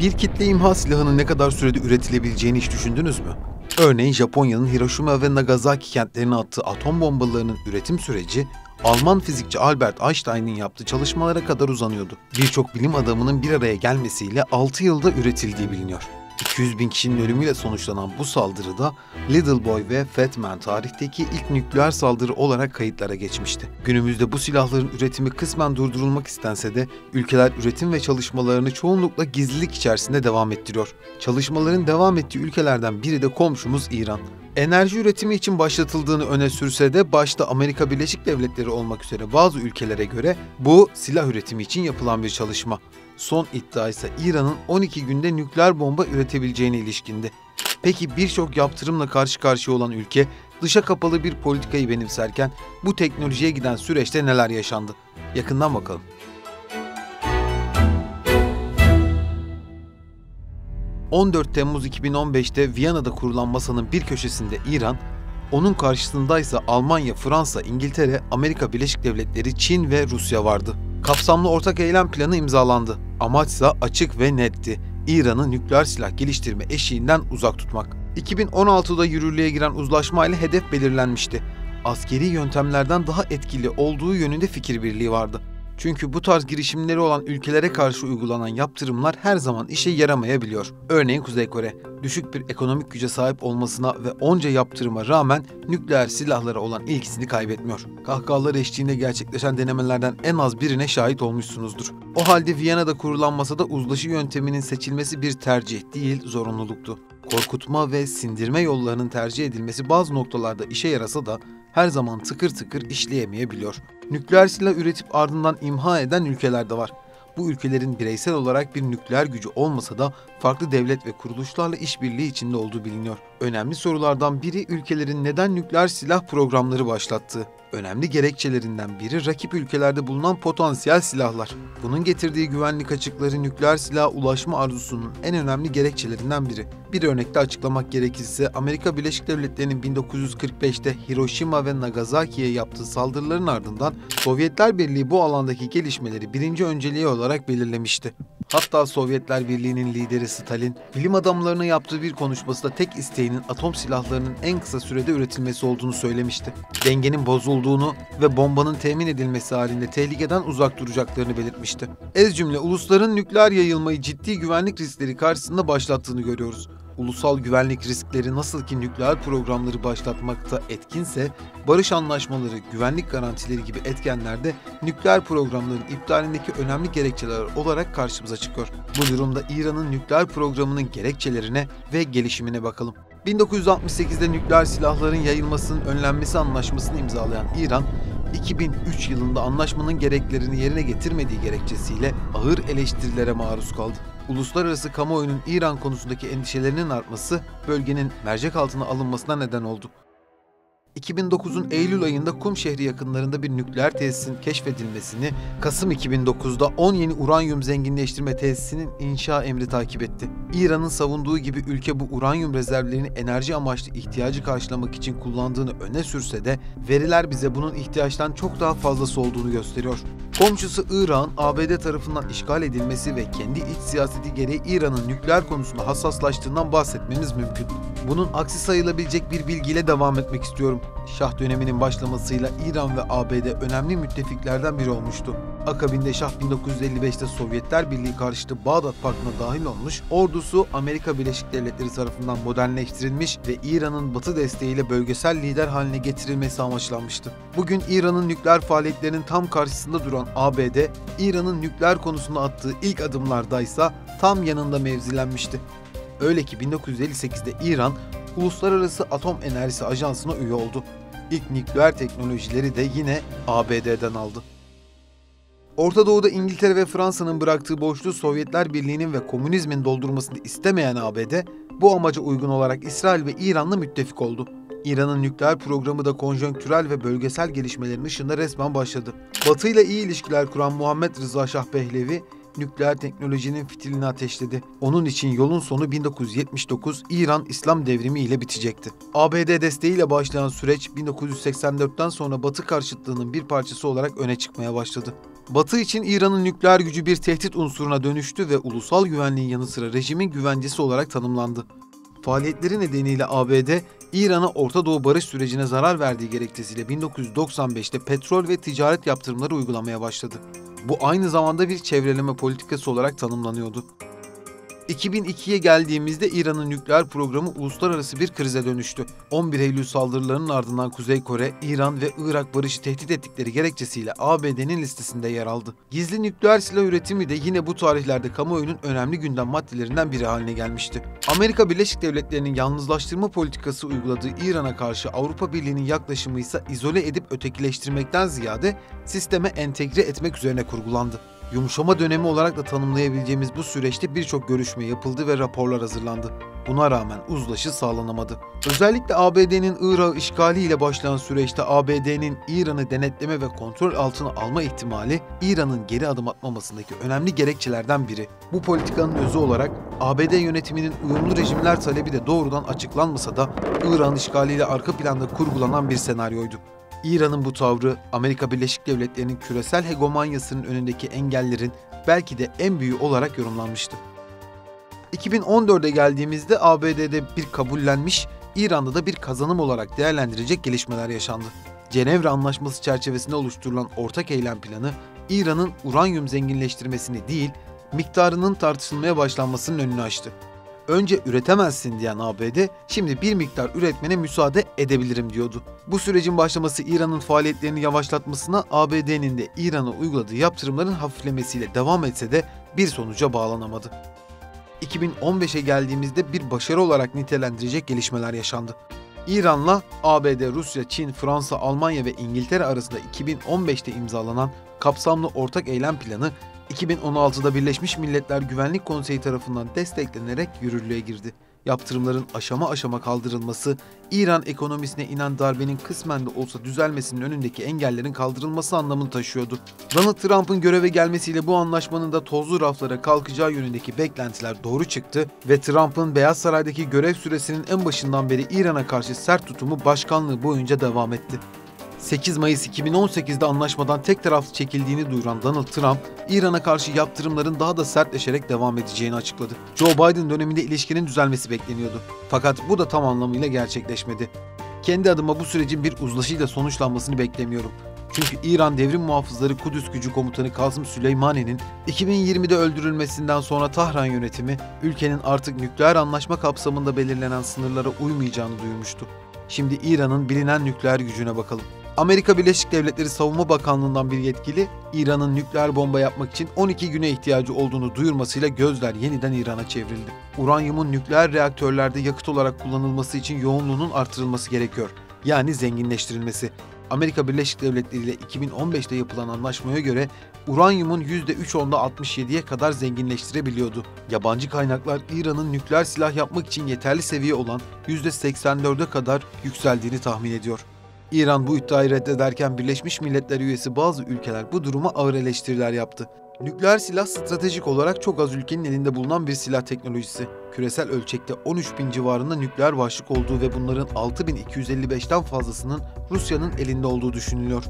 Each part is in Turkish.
Bir kitle imha silahının ne kadar sürede üretilebileceğini hiç düşündünüz mü? Örneğin Japonya'nın Hiroşima ve Nagasaki kentlerine attığı atom bombalarının üretim süreci, Alman fizikçi Albert Einstein'ın yaptığı çalışmalara kadar uzanıyordu. Birçok bilim adamının bir araya gelmesiyle 6 yılda üretildiği biliniyor. 200 bin kişinin ölümüyle sonuçlanan bu saldırıda Little Boy ve Fat Man tarihteki ilk nükleer saldırı olarak kayıtlara geçmişti. Günümüzde bu silahların üretimi kısmen durdurulmak istense de ülkeler üretim ve çalışmalarını çoğunlukla gizlilik içerisinde devam ettiriyor. Çalışmaların devam ettiği ülkelerden biri de komşumuz İran. Enerji üretimi için başlatıldığını öne sürse de başta Amerika Birleşik Devletleri olmak üzere bazı ülkelere göre bu silah üretimi için yapılan bir çalışma. Son iddia ise İran'ın 12 günde nükleer bomba üretebileceğine ilişkindi. Peki birçok yaptırımla karşı karşıya olan ülke dışa kapalı bir politikayı benimserken bu teknolojiye giden süreçte neler yaşandı? Yakından bakalım. ...14 Temmuz 2015'te Viyana'da kurulan masanın bir köşesinde İran, onun karşısındaysa Almanya, Fransa, İngiltere, Amerika Birleşik Devletleri, Çin ve Rusya vardı. Kapsamlı ortak eylem planı imzalandı. Amaçsa açık ve netti. İran'ı nükleer silah geliştirme eşiğinden uzak tutmak. 2016'da yürürlüğe giren uzlaşmayla hedef belirlenmişti. Askeri yöntemlerden daha etkili olduğu yönünde fikir birliği vardı. Çünkü bu tarz girişimleri olan ülkelere karşı uygulanan yaptırımlar her zaman işe yaramayabiliyor. Örneğin Kuzey Kore, düşük bir ekonomik güce sahip olmasına ve onca yaptırıma rağmen nükleer silahlara olan ilgisini kaybetmiyor. Kahkahalar eşliğinde gerçekleşen denemelerden en az birine şahit olmuşsunuzdur. O halde Viyana'da kurulan masada uzlaşı yönteminin seçilmesi bir tercih değil, zorunluluktu. Korkutma ve sindirme yollarının tercih edilmesi bazı noktalarda işe yarasa da her zaman tıkır tıkır işleyemeyebiliyor. Nükleer silah üretip ardından imha eden ülkeler de var. Bu ülkelerin bireysel olarak bir nükleer gücü olmasa da farklı devlet ve kuruluşlarla işbirliği içinde olduğu biliniyor. Önemli sorulardan biri ülkelerin neden nükleer silah programları başlattığı. Önemli gerekçelerinden biri rakip ülkelerde bulunan potansiyel silahlar. Bunun getirdiği güvenlik açıkları nükleer silaha ulaşma arzusunun en önemli gerekçelerinden biri. Bir örnekle açıklamak gerekirse Amerika Birleşik Devletleri'nin 1945'te Hiroşima ve Nagasaki'ye yaptığı saldırıların ardından Sovyetler Birliği bu alandaki gelişmeleri birinci önceliği olarak belirlemişti. Hatta Sovyetler Birliği'nin lideri Stalin, bilim adamlarına yaptığı bir konuşmasında tek isteğinin atom silahlarının en kısa sürede üretilmesi olduğunu söylemişti. Dengenin bozulduğunu ve bombanın temin edilmesi halinde tehlikeden uzak duracaklarını belirtmişti. Ez cümle ulusların nükleer yayılmayı ciddi güvenlik riskleri karşısında başlattığını görüyoruz. Ulusal güvenlik riskleri nasıl ki nükleer programları başlatmakta etkinse, barış anlaşmaları, güvenlik garantileri gibi etkenler de nükleer programların iptalindeki önemli gerekçeler olarak karşımıza çıkıyor. Bu durumda İran'ın nükleer programının gerekçelerine ve gelişimine bakalım. 1968'de nükleer silahların yayılmasının önlenmesi anlaşmasını imzalayan İran, 2003 yılında anlaşmanın gereklerini yerine getirmediği gerekçesiyle ağır eleştirilere maruz kaldı. Uluslararası kamuoyunun İran konusundaki endişelerinin artması bölgenin mercek altına alınmasına neden oldu. 2009'un Eylül ayında Kum şehri yakınlarında bir nükleer tesisin keşfedilmesini, Kasım 2009'da 10 yeni uranyum zenginleştirme tesisinin inşa emri takip etti. İran'ın savunduğu gibi ülke bu uranyum rezervlerini enerji amaçlı ihtiyacı karşılamak için kullandığını öne sürse de veriler bize bunun ihtiyaçtan çok daha fazlası olduğunu gösteriyor. Komşusu Irak'ın ABD tarafından işgal edilmesi ve kendi iç siyaseti gereği İran'ın nükleer konusunda hassaslaştığından bahsetmemiz mümkün. Bunun aksi sayılabilecek bir bilgiyle devam etmek istiyorum. Şah döneminin başlamasıyla İran ve ABD önemli müttefiklerden biri olmuştu. Akabinde Şah 1955'te Sovyetler Birliği karşıtı Bağdat Paktı'na dahil olmuş, ordusu Amerika Birleşik Devletleri tarafından modernleştirilmiş ve İran'ın Batı desteğiyle bölgesel lider haline getirilmesi amaçlanmıştı. Bugün İran'ın nükleer faaliyetlerinin tam karşısında duran ABD, İran'ın nükleer konusunda attığı ilk adımlardaysa tam yanında mevzilenmişti. Öyle ki 1958'de İran, Uluslararası Atom Enerjisi Ajansı'na üye oldu. İlk nükleer teknolojileri de yine ABD'den aldı. Orta Doğu'da İngiltere ve Fransa'nın bıraktığı boşluğu Sovyetler Birliği'nin ve komünizmin doldurmasını istemeyen ABD, bu amaca uygun olarak İsrail ve İran'la müttefik oldu. İran'ın nükleer programı da konjonktürel ve bölgesel gelişmelerin ışığında resmen başladı. Batı ile iyi ilişkiler kuran Muhammed Rıza Şah Pehlevi, nükleer teknolojinin fitilini ateşledi. Onun için yolun sonu 1979 İran İslam Devrimi ile bitecekti. ABD desteğiyle başlayan süreç 1984'ten sonra Batı karşıtlığının bir parçası olarak öne çıkmaya başladı. Batı için İran'ın nükleer gücü bir tehdit unsuruna dönüştü ve ulusal güvenliğin yanı sıra rejimin güvencesi olarak tanımlandı. Faaliyetleri nedeniyle ABD, İran'a Orta Doğu barış sürecine zarar verdiği gerekçesiyle 1995'te petrol ve ticaret yaptırımları uygulamaya başladı. Bu aynı zamanda bir çevreleme politikası olarak tanımlanıyordu. 2002'ye geldiğimizde İran'ın nükleer programı uluslararası bir krize dönüştü. 11 Eylül saldırılarının ardından Kuzey Kore, İran ve Irak barışı tehdit ettikleri gerekçesiyle ABD'nin listesinde yer aldı. Gizli nükleer silah üretimi de yine bu tarihlerde kamuoyunun önemli gündem maddelerinden biri haline gelmişti. Amerika Birleşik Devletleri'nin yalnızlaştırma politikası uyguladığı İran'a karşı Avrupa Birliği'nin yaklaşımı ise izole edip ötekileştirmekten ziyade sisteme entegre etmek üzerine kurgulandı. Yumuşama dönemi olarak da tanımlayabileceğimiz bu süreçte birçok görüşme yapıldı ve raporlar hazırlandı. Buna rağmen uzlaşı sağlanamadı. Özellikle ABD'nin Irak'ı işgaliyle başlayan süreçte ABD'nin İran'ı denetleme ve kontrol altına alma ihtimali İran'ın geri adım atmamasındaki önemli gerekçelerden biri. Bu politikanın özü olarak ABD yönetiminin uyumlu rejimler talebi de doğrudan açıklanmasa da Irak'ın işgaliyle arka planda kurgulanan bir senaryoydu. İran'ın bu tavrı, Amerika Birleşik Devletleri'nin küresel hegemonyasının önündeki engellerin belki de en büyüğü olarak yorumlanmıştı. 2014'e geldiğimizde ABD'de bir kabullenmiş, İran'da da bir kazanım olarak değerlendirecek gelişmeler yaşandı. Cenevre Anlaşması çerçevesinde oluşturulan ortak eylem planı, İran'ın uranyum zenginleştirmesini değil, miktarının tartışılmaya başlanmasının önünü açtı. Önce üretemezsin diyen ABD, şimdi bir miktar üretmene müsaade edebilirim diyordu. Bu sürecin başlaması İran'ın faaliyetlerini yavaşlatmasına, ABD'nin de İran'a uyguladığı yaptırımların hafiflemesiyle devam etse de bir sonuca bağlanamadı. 2015'e geldiğimizde bir başarı olarak nitelendirecek gelişmeler yaşandı. İran'la ABD, Rusya, Çin, Fransa, Almanya ve İngiltere arasında 2015'te imzalanan kapsamlı ortak eylem planı, 2016'da Birleşmiş Milletler Güvenlik Konseyi tarafından desteklenerek yürürlüğe girdi. Yaptırımların aşama aşama kaldırılması, İran ekonomisine inen darbenin kısmen de olsa düzelmesinin önündeki engellerin kaldırılması anlamını taşıyordu. Donald Trump'ın göreve gelmesiyle bu anlaşmanın da tozlu raflara kalkacağı yönündeki beklentiler doğru çıktı ve Trump'ın Beyaz Saray'daki görev süresinin en başından beri İran'a karşı sert tutumu başkanlığı boyunca devam etti. 8 Mayıs 2018'de anlaşmadan tek taraflı çekildiğini duyuran Donald Trump, İran'a karşı yaptırımların daha da sertleşerek devam edeceğini açıkladı. Joe Biden döneminde ilişkinin düzelmesi bekleniyordu. Fakat bu da tam anlamıyla gerçekleşmedi. Kendi adıma bu sürecin bir uzlaşıyla sonuçlanmasını beklemiyorum. Çünkü İran Devrim Muhafızları Kudüs Gücü Komutanı Kasım Süleymani'nin 2020'de öldürülmesinden sonra Tahran yönetimi, ülkenin artık nükleer anlaşma kapsamında belirlenen sınırlara uymayacağını duyurmuştu. Şimdi İran'ın bilinen nükleer gücüne bakalım. Amerika Birleşik Devletleri Savunma Bakanlığı'ndan bir yetkili, İran'ın nükleer bomba yapmak için 12 güne ihtiyacı olduğunu duyurmasıyla gözler yeniden İran'a çevrildi. Uranyumun nükleer reaktörlerde yakıt olarak kullanılması için yoğunluğunun artırılması gerekiyor. Yani zenginleştirilmesi. Amerika Birleşik Devletleri ile 2015'te yapılan anlaşmaya göre uranyumun %3.67'ye kadar zenginleştirebiliyordu. Yabancı kaynaklar İran'ın nükleer silah yapmak için yeterli seviye olan %84'e kadar yükseldiğini tahmin ediyor. İran bu iddiayı reddederken Birleşmiş Milletler üyesi bazı ülkeler bu duruma ağır eleştiriler yaptı. Nükleer silah stratejik olarak çok az ülkenin elinde bulunan bir silah teknolojisi. Küresel ölçekte 13.000 civarında nükleer başlık olduğu ve bunların 6.255'ten fazlasının Rusya'nın elinde olduğu düşünülüyor.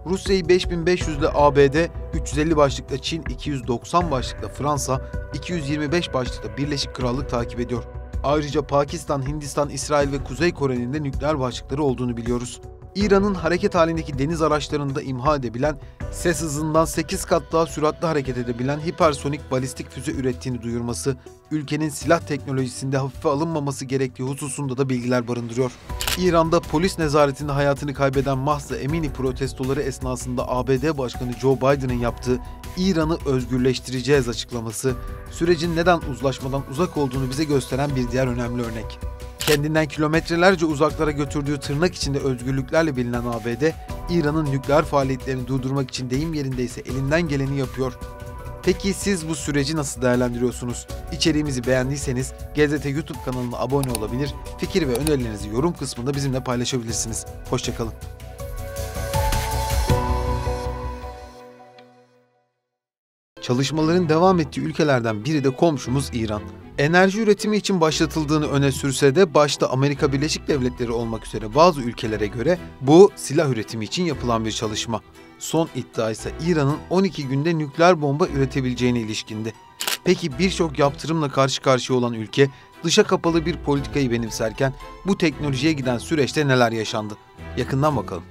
Rusya'yı 5.500'le ABD, 350 başlıkla Çin, 290 başlıkla Fransa, 225 başlıkla Birleşik Krallık takip ediyor. Ayrıca Pakistan, Hindistan, İsrail ve Kuzey Kore'nin de nükleer başlıkları olduğunu biliyoruz. İran'ın hareket halindeki deniz araçlarını da imha edebilen, ses hızından 8 kat daha süratli hareket edebilen hipersonik balistik füze ürettiğini duyurması, ülkenin silah teknolojisinde hafife alınmaması gerektiği hususunda da bilgiler barındırıyor. İran'da polis nezaretinde hayatını kaybeden Mahsa Emini protestoları esnasında ABD Başkanı Joe Biden'ın yaptığı İran'ı özgürleştireceğiz açıklaması, sürecin neden uzlaşmadan uzak olduğunu bize gösteren bir diğer önemli örnek. Kendinden kilometrelerce uzaklara götürdüğü tırnak içinde özgürlüklerle bilinen ABD, İran'ın nükleer faaliyetlerini durdurmak için deyim yerindeyse elinden geleni yapıyor. Peki siz bu süreci nasıl değerlendiriyorsunuz? İçeriğimizi beğendiyseniz GZT YouTube kanalına abone olabilir, fikir ve önerilerinizi yorum kısmında bizimle paylaşabilirsiniz. Hoşça kalın. Çalışmaların devam ettiği ülkelerden biri de komşumuz İran. Enerji üretimi için başlatıldığını öne sürse de başta Amerika Birleşik Devletleri olmak üzere bazı ülkelere göre bu silah üretimi için yapılan bir çalışma. Son iddia ise İran'ın 12 günde nükleer bomba üretebileceğine ilişkindi. Peki birçok yaptırımla karşı karşıya olan ülke dışa kapalı bir politikayı benimserken bu teknolojiye giden süreçte neler yaşandı? Yakından bakalım.